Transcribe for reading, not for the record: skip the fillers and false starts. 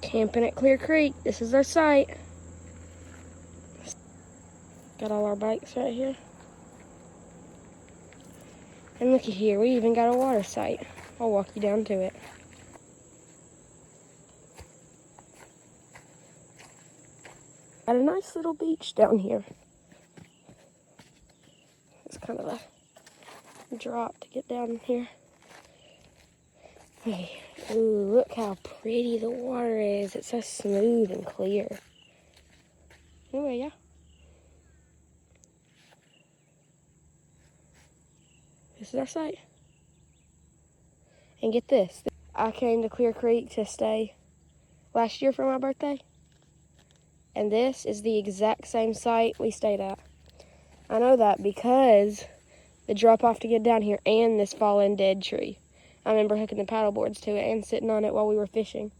Camping at Clear Creek. This is our site. Got all our bikes right here. And looky here, we even got a water site. I'll walk you down to it. Got a nice little beach down here. It's kind of a drop to get down here. Hey, ooh, look how pretty the water is. It's so smooth and clear. Anyway, yeah. This is our site. And get this. I came to Clear Creek to stay last year for my birthday. And this is the exact same site we stayed at. I know that because the drop off to get down here and this fallen dead tree. I remember hooking the paddle boards to it and sitting on it while we were fishing.